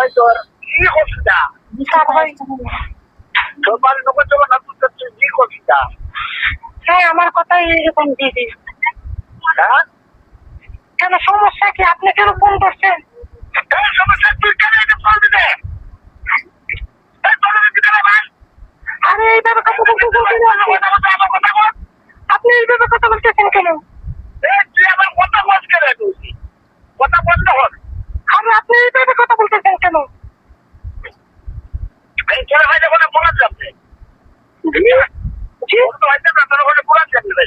ভাই তোর কি অসুবিধা? তোর বাড়ি লোক চলো না, তুই কি অসুবিধা? হ্যাঁ, আমার কথা এইরকম দিদি। হ্যাঁ, কেন সমস্যা কি? আপনি কেন ফোন করছেন? সমস্যা তুই কেন এটা ফোন দিতে? আরে এইভাবে কথা বলতেছেন? আপনি এইভাবে কথা বলতেছেন কেন? তুই আমার কথা বল কেন? তুই কথা বন্ধ কর। আরে আপনি এইভাবে কথা বলতেছেন কেন? এই ছেলে ভাই যখন বলা যাবে জি, তো হয়তো না, তোর ওখানে বলা যাবে।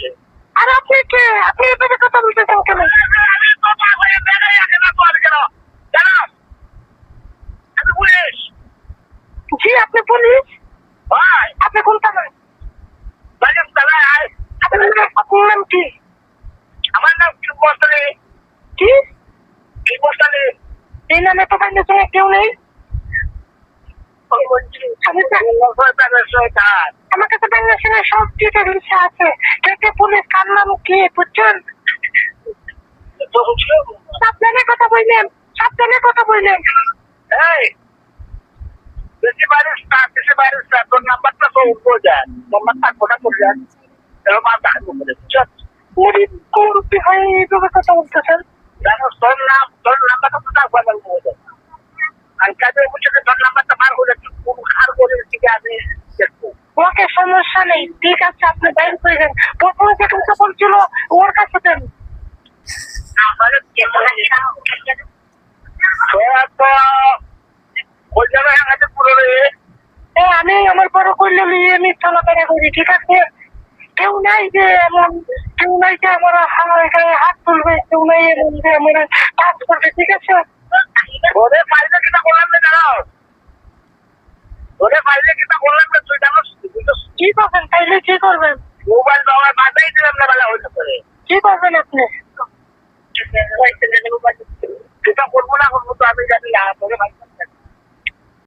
আরে আপনি কে? আপনি এইভাবে কথা বলতেছেন কেন? জি, আপনি পুলিশ? আপনি কোন থানায়? আপনার নাম কি? আমার নাম কি? কি? এই নামে তো বাইরে সঙ্গে কেউ নেই। আমার কাছে বাংলাদেশের সব ডিটেলস আছে। কে পুলিশ, কার নাম কি বুঝছেন? সাবধানে কথা বললেন, সাবধানে কথা বললেন। তোর নাম্বারটা তো উঠবো যায়, নাম্বারটা কোটা করে যায়, গরিব গরিব হয়ে এইভাবে কথা বলতেছেন। তোর নাম্বারটা তো থাকবে না, আর কাজে বুঝে তোর নাম্বারটা বার হলে কোন খার করে থেকে আমি দেখবো। ওকে, সমস্যা নেই, ঠিক আছে, আপনি বাইর করে দেন। প্রথমে যে কথা বলছিল ওর কাছে দেন। আমি আমার বড় করলে নিয়ে আমি চলাফেরা করি, ঠিক আছে? কেউ নাই যে এমন, কেউ নাই যে আমার গায়ে হাত তুলবে, কেউ নাই এমন যে আমার কাজ করবে, ঠিক আছে? ওরে পাইলে কিনা বললাম না, দাঁড়াও। ওরে পাইলে কিনা বললাম না, তুই জানো কি করবেন? তাইলে কি করবেন? মোবাইল আমার বাজাই দিলাম না, বেলা হইতে পারে। কি করবেন আপনি? সেটা করবো না, করবো তো আমি জানি না, তোরে ভাই